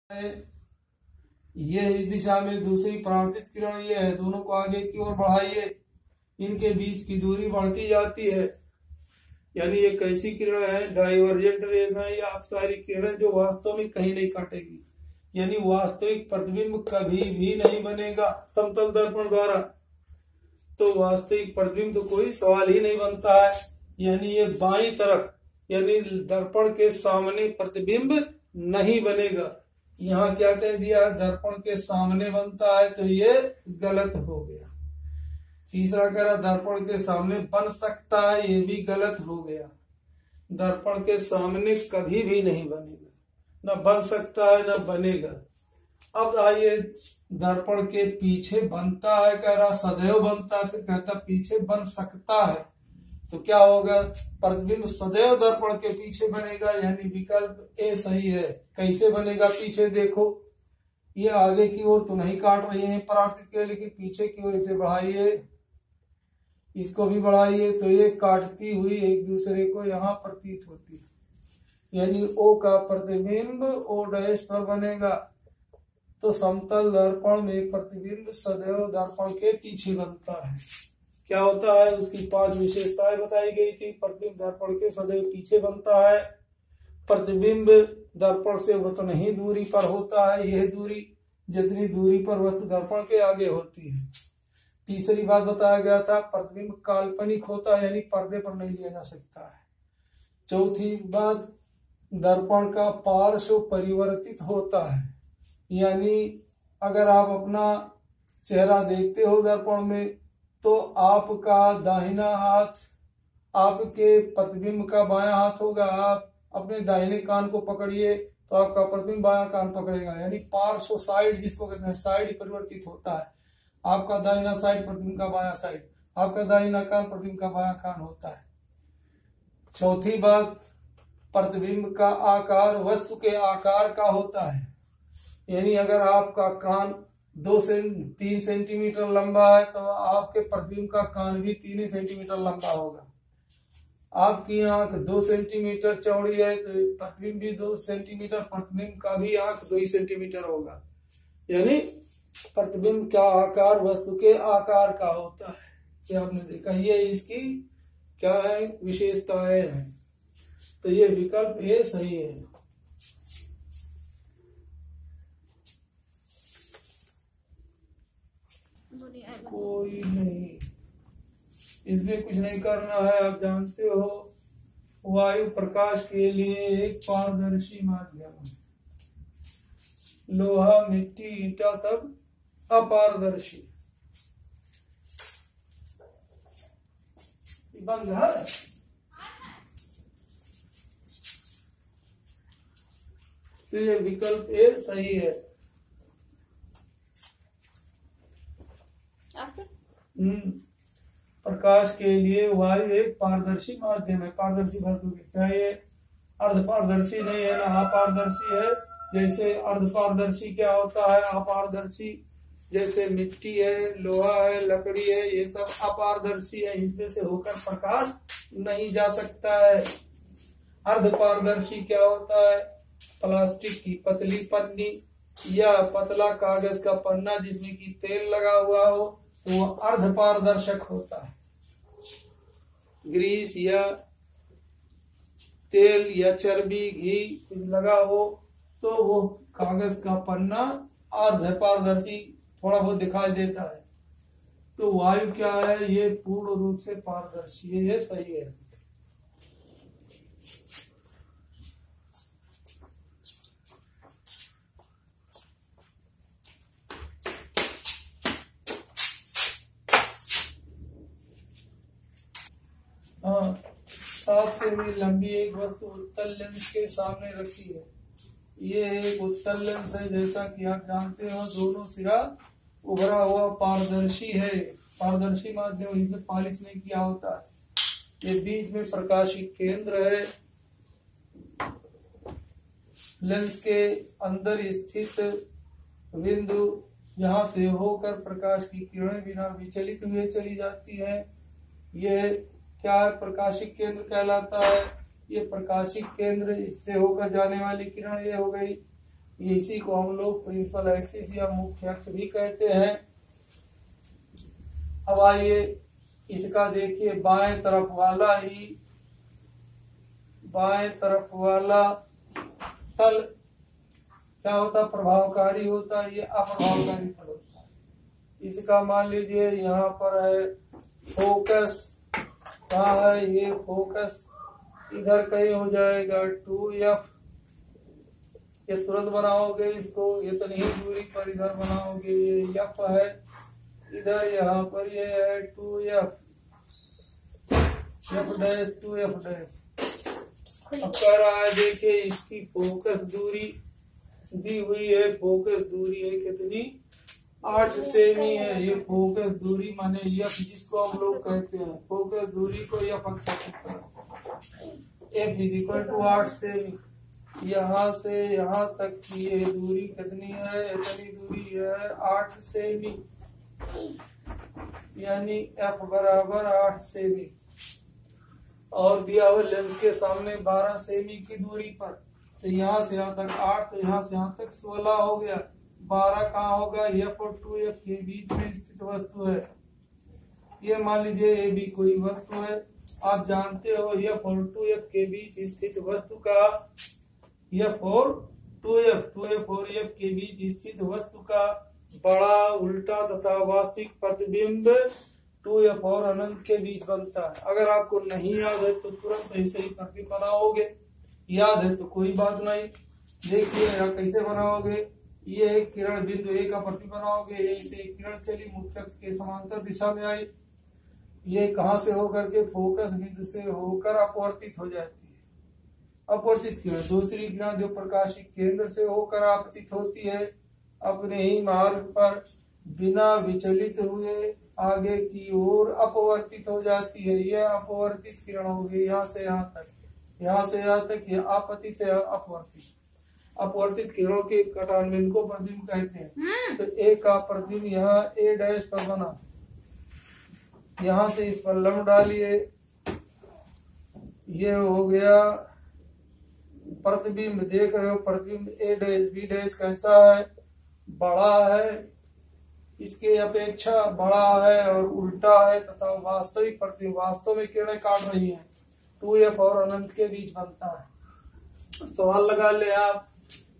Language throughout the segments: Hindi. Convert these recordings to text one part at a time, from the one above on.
ये इस दिशा में, दूसरी परावर्तित किरण ये है, दोनों को आगे की ओर बढ़ाइए, इनके बीच की दूरी बढ़ती जाती है। यानी ये कैसी किरण है? डाइवर्जेंट रेज है, ये अपसारी किरण जो वास्तव में कहीं नहीं काटेगी। यानी वास्तविक प्रतिबिंब कभी भी नहीं बनेगा समतल दर्पण द्वारा। तो वास्तविक प्रतिबिंब तो कोई सवाल ही नहीं बनता है। यानी ये बाईं तरफ, यानी दर्पण के सामने प्रतिबिंब नहीं बनेगा। यहाँ क्या कह दिया? दर्पण के सामने बनता है, तो ये गलत हो गया। तीसरा कह रहा दर्पण के सामने बन सकता है, ये भी गलत हो गया। दर्पण के सामने कभी भी नहीं बनेगा, न बन सकता है न बनेगा। अब आइए, दर्पण के पीछे बनता है, कह रहा सदैव बनता है, फिर कहता पीछे बन सकता है। तो क्या होगा? प्रतिबिंब सदैव दर्पण के पीछे बनेगा, यानी विकल्प ए सही है। कैसे बनेगा? पीछे देखो, ये आगे की ओर तो नहीं काट रही है परावर्तित किरण, लेकिन पीछे की ओर इसे बढ़ाइए, इसको भी बढ़ाइए, तो ये काटती हुई एक दूसरे को यहाँ प्रतीत होती है। यानी ओ का प्रतिबिंब ओ डैश पर बनेगा। तो समतल दर्पण में प्रतिबिंब सदैव दर्पण के पीछे बनता है। क्या होता है? उसकी 5 विशेषताएं बताई गई थी। प्रतिबिंब दर्पण के सदैव पीछे बनता है, प्रतिबिंब दर्पण से उतनी ही दूरी पर होता है, यह दूरी जितनी दूरी पर वस्तु दर्पण के आगे होती है। तीसरी बात बताया गया था, प्रतिबिंब काल्पनिक होता है, यानी पर्दे पर नहीं लिया जा सकता है। चौथी बात, दर्पण का पार्श्व परिवर्तित होता है, यानी अगर आप अपना चेहरा देखते हो दर्पण में, तो आपका दाहिना हाथ आपके प्रतिबिंब का बायां हाथ होगा। आप अपने दाहिने कान को पकड़िए तो आपका प्रतिबिंब बायां कान पकड़ेगा, यानी पार्श्व साइड जिसको कहते हैं, साइड परिवर्तित होता है। आपका दाहिना साइड प्रतिबिंब का बायां साइड, आपका दाहिना कान प्रतिबिंब का बायां कान होता है। चौथी बात, प्रतिबिंब का आकार वस्तु के आकार का होता है, यानी अगर आपका कान 2 से 3 सेंटीमीटर लंबा है, तो आपके प्रतिबिंब का कान भी 3 सेंटीमीटर लंबा होगा। आपकी आंख 2 सेंटीमीटर चौड़ी है, तो प्रतिबिंब भी 2 सेंटीमीटर, प्रतिबिंब का भी आंख 2 सेंटीमीटर होगा। यानी प्रतिबिंब का आकार वस्तु के आकार का होता है। ये आपने देखा, ये इसकी क्या है? विशेषताएं हैं। तो ये विकल्प ये सही है। कोई नहीं, इसमें कुछ नहीं करना है। आप जानते हो, वायु प्रकाश के लिए एक पारदर्शी माध्यम है। लोहा, मिट्टी, ईंटा सब अपारदर्शी। बंद है। तो ये विकल्प ए सही है। प्रकाश के लिए वायु एक पारदर्शी माध्यम है। पारदर्शी वस्तु की चाहिए, अर्ध पारदर्शी नहीं है ना अपारदर्शी है। जैसे अर्ध पारदर्शी क्या होता है? अपारदर्शी, जैसे मिट्टी है, लोहा है, लकड़ी है, ये सब अपारदर्शी है, इनमें से होकर प्रकाश नहीं जा सकता है। अर्ध पारदर्शी क्या होता है? प्लास्टिक की पतली पन्नी या पतला कागज का पन्ना जिसमें कि तेल लगा हुआ हो, तो वो अर्ध पारदर्शक होता है। ग्रीस या तेल या चर्बी, घी लगा हो, तो वो कागज का पन्ना अर्ध पारदर्शी थोड़ा बहुत दिखाई देता है। तो वायु क्या है? ये पूर्ण रूप से पारदर्शी है। ये सही है। हाँ, 7 सेमी लंबी एक वस्तु उत्तल लेंस के सामने रखी है। ये एक उत्तल लेंस है, जैसा कि आप जानते हो, दोनों सिरा उभरा हुआ पारदर्शी है। पारदर्शी माध्यम, इसमें पॉलिश नहीं किया होता है। ये बीच में प्रकाशी केंद्र है। लेंस के अंदर स्थित बिंदु, यहाँ से होकर प्रकाश की किरणें बिना विचलित हुए चली जाती है। यह क्या है? प्रकाशिक केंद्र कहलाता है। ये प्रकाशिक केंद्र, इससे होकर जाने वाली किरण ये हो गई। इसी को हम लोग प्रिंसिपल एक्सिस या मुख्य अक्ष भी कहते हैं। अब आइए इसका देखिए, बाएं तरफ वाला तल क्या होता, प्रभावकारी होता है, ये अप्रभावकारी तल होता है। इसका मान लीजिए यहाँ पर है फोकस, कहाँ है ये फोकस, इधर कहीं हो जाएगा 2F, ये तुरंत बनाओगे इसको, इतनी ही दूरी पर इधर बनाओगे, ये F है, इधर यहाँ पर ये है 2F, F' 2F'। अब कह रहा है देखिए इसकी फोकस दूरी दी हुई है, फोकस दूरी है कितनी, 8 सेमी है। ये फोकस दूरी माने F जिसको हम लोग कहते हैं, फोकस दूरी को F F = 8 सेमी। यहाँ से यहाँ तक की ये दूरी कितनी है, इतनी दूरी है 8 सेमी, यानी F बराबर 8 सेमी। और दिया हुआ लेंस के सामने 12 सेमी की दूरी पर, तो यहाँ से यहाँ तक 8, तो यहाँ से यहाँ तक 16 हो गया। 12 कहाँ होगा, F और 2F के बीच में स्थित वस्तु है। ये मान लीजिए ये भी कोई वस्तु है, आप जानते हो F और 2F के बीच स्थित वस्तु का, F और 2F और F के बीच स्थित वस्तु का बड़ा, उल्टा तथा वास्तविक प्रतिबिंब 2F और अनंत के बीच बनता है। अगर आपको नहीं याद है तो तुरंत ऐसे ही प्रतिबिंब बनाओगे, याद है तो कोई बात नहीं। देखिए यहाँ कैसे बनाओगे, ये एक किरण बिंदु A का प्रतिबिंब बनाओगे, यही से किरण चली मुख्य अक्ष के समांतर दिशा में आई, ये कहाँ से होकर के, फोकस बिंदु से होकर अपवर्तित हो जाती है। अपवर्तित किरण दूसरी किरण जो प्रकाशिक केंद्र से होकर आपतित होती है, अपने ही मार्ग पर बिना विचलित हुए आगे की ओर अपवर्तित हो जाती है। यह अपवर्तित किरण होगी, यहाँ से यहाँ तक, यहाँ से यहाँ तक, यह आपतित है अपवर्तित। अपवर्तित किरणों के कटानबिंदु को प्रतिबिंब कहते हैं। तो A का प्रतिबिंब यहाँ A' पर बना, यहाँ से इस पर लंब डालिए, ये हो गया प्रतिबिंब। देख रहे हो प्रतिबिंब A' B' कैसा है, बड़ा है, इसके अपेक्षा बड़ा है और उल्टा है, तथा वास्तविक प्रतिबिंब वास्तव में किरणें काट रही हैं, 2F और अनंत के बीच बनता है। सवाल लगा ले आप,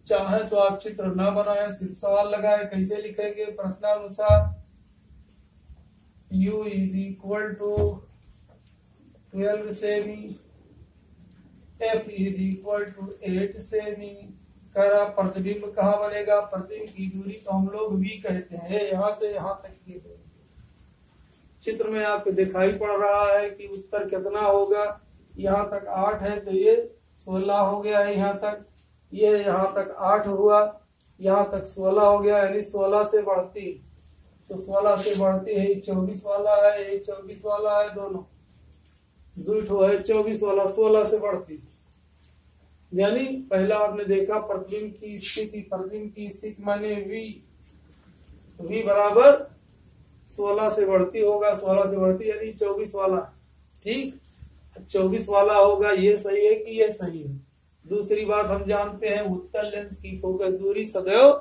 चाहे तो आप चित्र न बनाए, सिर्फ सवाल लगाए। कैसे लिखेंगे, प्रश्नानुसार U = 12 सेमी, F = 8 सेमी। कह रहा प्रतिबिंब कहाँ बनेगा, प्रतिबिंब की दूरी तो हम लोग V कहते हैं, यहाँ से यहाँ तक की दूरी। चित्र में आपको दिखाई पड़ रहा है कि उत्तर कितना होगा, यहाँ तक 8 है तो ये 16 हो गया है, यहाँ तक ये यहाँ तक 8 हुआ, यहाँ तक 16 हो गया, यानी 16 से बढ़ती, तो 16 से बढ़ती है, 24 वाला है, ये 24 वाला है, दोनों दो है 24 वाला, 16 से बढ़ती। यानी पहला आपने देखा प्रतिबिंब की स्थिति, प्रतिबिंब की स्थिति माने V बराबर 16 से बढ़ती होगा, 16 से बढ़ती यानी 24 वाला, ठीक 24 वाला होगा। ये सही है कि ये सही है। दूसरी बात हम जानते हैं, उत्तल लेंस की फोकस दूरी सदैव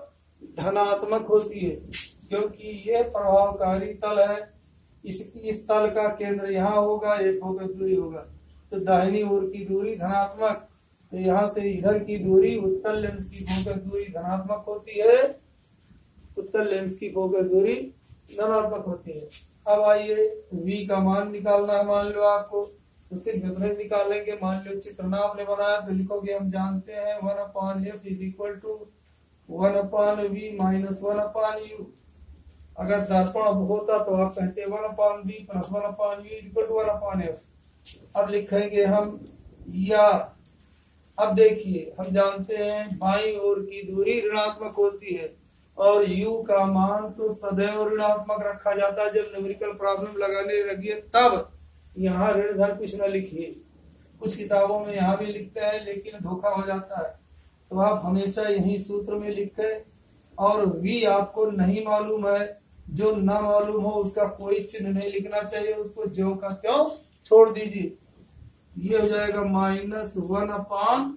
धनात्मक होती है, क्योंकि ये प्रभावकारी तल है, इस तल का केंद्र यहाँ होगा, ये फोकस दूरी होगा, तो दाहिनी ओर की दूरी धनात्मक, तो यहाँ से इधर की दूरी, उत्तल लेंस की फोकस दूरी धनात्मक होती है, उत्तल लेंस की फोकस दूरी धनात्मक होती है। अब आइए V का मान निकालना है, मान लो आपको, तो सिर्फ इतने निकालेंगे। मान लो चित्र ना आपने बनाया तो लिखोगे, हम जानते हैं 1/F = 1/V - 1/U। अगर दर्पण होता तो आप कहते 1/V + 1/U = 1/F। अब लिखेंगे हम, या अब देखिए हम जानते हैं बाईं ओर की दूरी ऋणात्मक होती है, और U का मान तो सदैव ऋणात्मक रखा जाता है। जब न्यूमेरिकल प्रॉब्लम लगाने लगिए तब यहाँ ऋण धन कुछ न लिखिए, कुछ किताबों में यहाँ भी लिखते हैं लेकिन धोखा हो जाता है, तो आप हमेशा यही सूत्र में लिखे। और V आपको नहीं मालूम है, जो ना मालूम हो उसका कोई चिन्ह नहीं लिखना चाहिए, उसको ज्यों का त्यों छोड़ दीजिए। ये हो जाएगा -1/,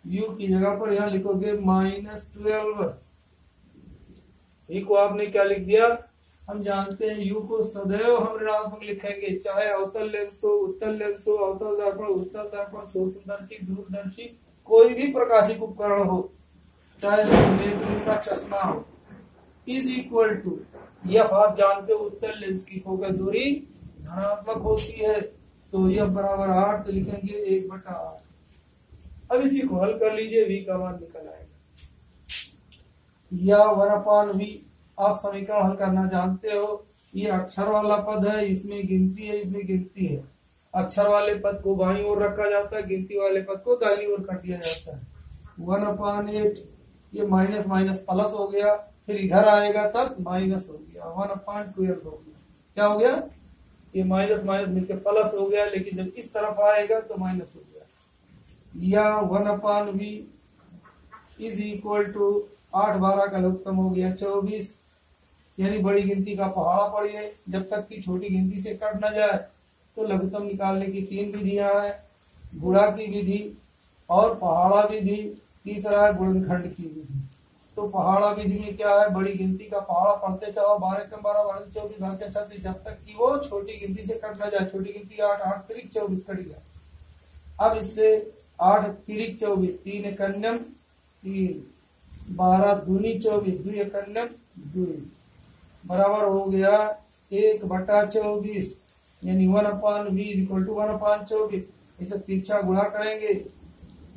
u की जगह पर यहाँ लिखोगे -12। v को आपने क्या लिख दिया, हम जानते हैं u को सदैव हम ऋणात्मक लिखेंगे, चाहे अवतल लेंस हो, उत्तल लेंस हो, अवतल दर्पण, सूक्ष्मदर्शी, दूरदर्शी, कोई भी प्रकाशिक उपकरण हो, चाहे नेत्र का चश्मा हो, इज इक्वल टू यह आप जानते हो उत्तल लेंस की फोकस दूरी धनात्मक होती है, तो यह बराबर 8 तो लिखेंगे 1/8। अब इसी को हल कर लीजिए, v का मान निकल आएगा, या 1/v। आप समीकरण हल करना जानते हो, ये अक्षर वाला पद है, इसमें गिनती है, इसमें गिनती है। अक्षर वाले पद को बाईं ओर रखा जाता है, गिनती वाले पद को दाहिनी ओर कर दिया जाता है। 1/8 ये माइनस माइनस प्लस हो गया, फिर इधर आएगा तब माइनस हो गया, 1/12 हो गया। क्या हो गया, ये माइनस माइनस मिलकर प्लस हो गया, लेकिन जब इस तरफ आएगा तो माइनस हो गया। या 1/v इज इक्वल टू 8/12 का लघुत्तम हो गया 24, यानी बड़ी गिनती का पहाड़ा पढ़िए, जब तक कि छोटी गिनती से कट न जाए। तो लघुत्तम निकालने की 3 विधियां हैं, गुणा की विधि और पहाड़ा विधि, तीसरा है गुणनखंड की विधि। तो पहाड़ा विधि में क्या है, बड़ी गिनती का पहाड़ा पढ़ते चलो, 12 कम 12 12 24 12 के 36, जब तक कि वो छोटी गिनती से कट न जाए। छोटी गिनती 8 8 3 24 कट गया। अब इससे 8 3 24, 3 एकन्यम 3, 12 दूनी 24, 2 एकन्यम 2, बराबर हो गया 1/24, यानी 1/v इक्वल टू 1/24। इसे तिरछा गुणा करेंगे,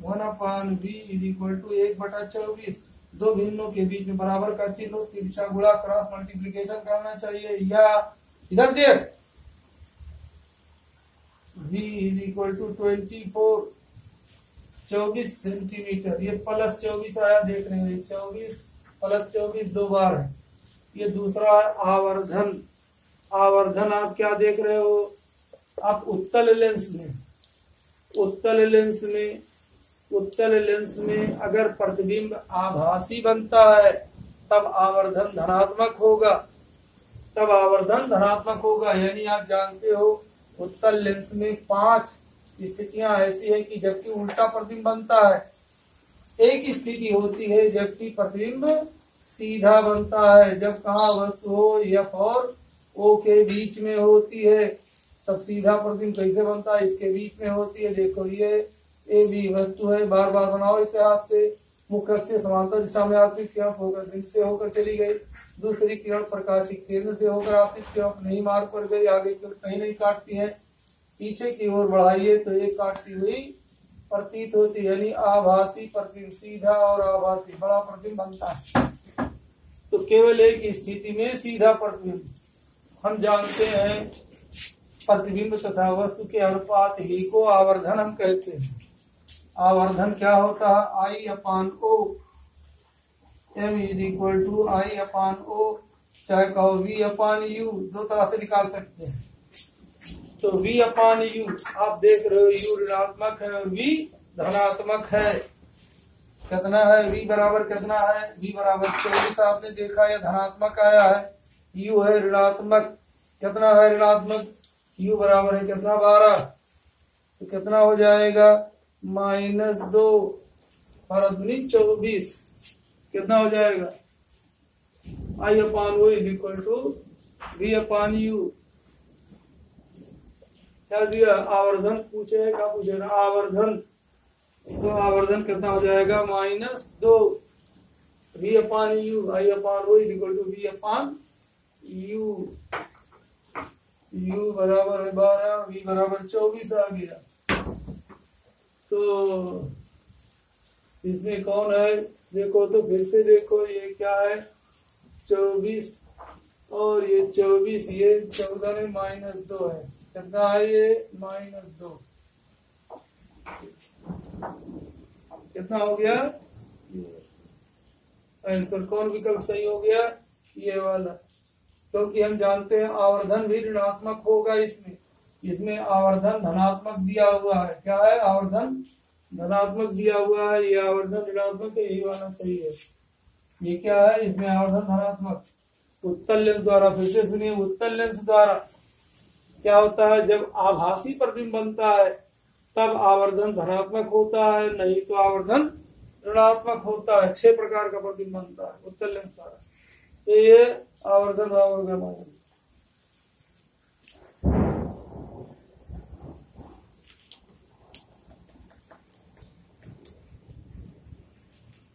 1/v इक्वल टू 1/24। दो भिन्नों के बीच में बराबर का चिन्ह, तिरछा गुणा क्रॉस मल्टीप्लिकेशन करना चाहिए। या इधर देख, v इक्वल टू 24 24 सेंटीमीटर, ये प्लस 24 आया, देख रहे हैं 24 प्लस 24 दो बार है। ये दूसरा आवर्धन, आवर्धन आप क्या देख रहे हो, आप उत्तल लेंस में अगर प्रतिबिंब आभासी बनता है तब आवर्धन धनात्मक होगा, यानी आप जानते हो उत्तल लेंस में 5 स्थितियां ऐसी है कि जबकि उल्टा प्रतिबिंब बनता है। एक स्थिति होती है जबकि प्रतिबिंब सीधा बनता है, जब कहा वस्तु हो F और O के बीच में होती है, तब सीधा प्रतिबिंब कैसे बनता है, इसके बीच में होती है। देखो ये ए बी वस्तु है, बार बार बनाओ इसे हाथ से, मुख्य से समांतर दिशा में आपकी किरण फोकस बिंदु से होकर चली गई, दूसरी किरण प्रकाशिक केंद्र से होकर आपकी किरण नहीं मार्ग पर गई, आगे की ओर कहीं नहीं काटती है, पीछे की ओर बढ़ाइए तो ये काटती हुई प्रतीत होती है, यानी आभासी प्रतिबिंब, सीधा और आभासी बड़ा प्रतिबिंब बनता है। तो केवल एक स्थिति में सीधा प्रतिबिंब, हम जानते हैं प्रतिबिंब तथा वस्तु के अनुपात ही को आवर्धन हम कहते हैं। आवर्धन क्या होता है, I/O, M is equal to I/O, चाहे कहो V/U, दो तरह से निकाल सकते हैं। तो V/U आप देख रहे हो, U ऋणात्मक है और V धनात्मक है। कितना है, V बराबर कितना है, V बराबर 24 आपने देखा, यह धनात्मक आया है। U है ऋणात्मक, कितना है ऋणात्मक, U बराबर है कितना 12, तो कितना हो जाएगा -2 और 24, कितना हो जाएगा I/O is equal to V/U। क्या दिया, आवर्धन पूछे, क्या पूछेगा, आवर्धन, तो आवर्धन कितना हो जाएगा -2 V/U, I/O is equal to V/U। U बराबर है 12, V बराबर 24 आ गया। तो इसमें कौन है, देखो तो फिर से देखो, ये क्या है 24 और ये 24, ये 14 में -2 है, कितना है ये -2, कितना हो गया, आंसर कौन विकल्प सही हो गया, ये वाला, क्योंकि हम जानते हैं आवर्धन भी ऋणात्मक होगा। इसमें आवर्धन धनात्मक दिया हुआ है, क्या है, आवर्धन धनात्मक दिया हुआ है, ये आवर्धन ऋणात्मक है, यही वाला सही है। ये क्या है, इसमें आवर्धन धनात्मक। उत्तल लेंस द्वारा, फिर से सुनिए, उत्तल लेंस द्वारा क्या होता है, जब आभासी प्रतिबिंब बनता है तब आवर्धन धनात्मक होता है, नहीं तो आवर्धन ऋणात्मक होता है। 6 प्रकार का प्रतिबिंब बनता है उत्तल लेंस द्वारा। तो ये आवर्धन भाव हो गया।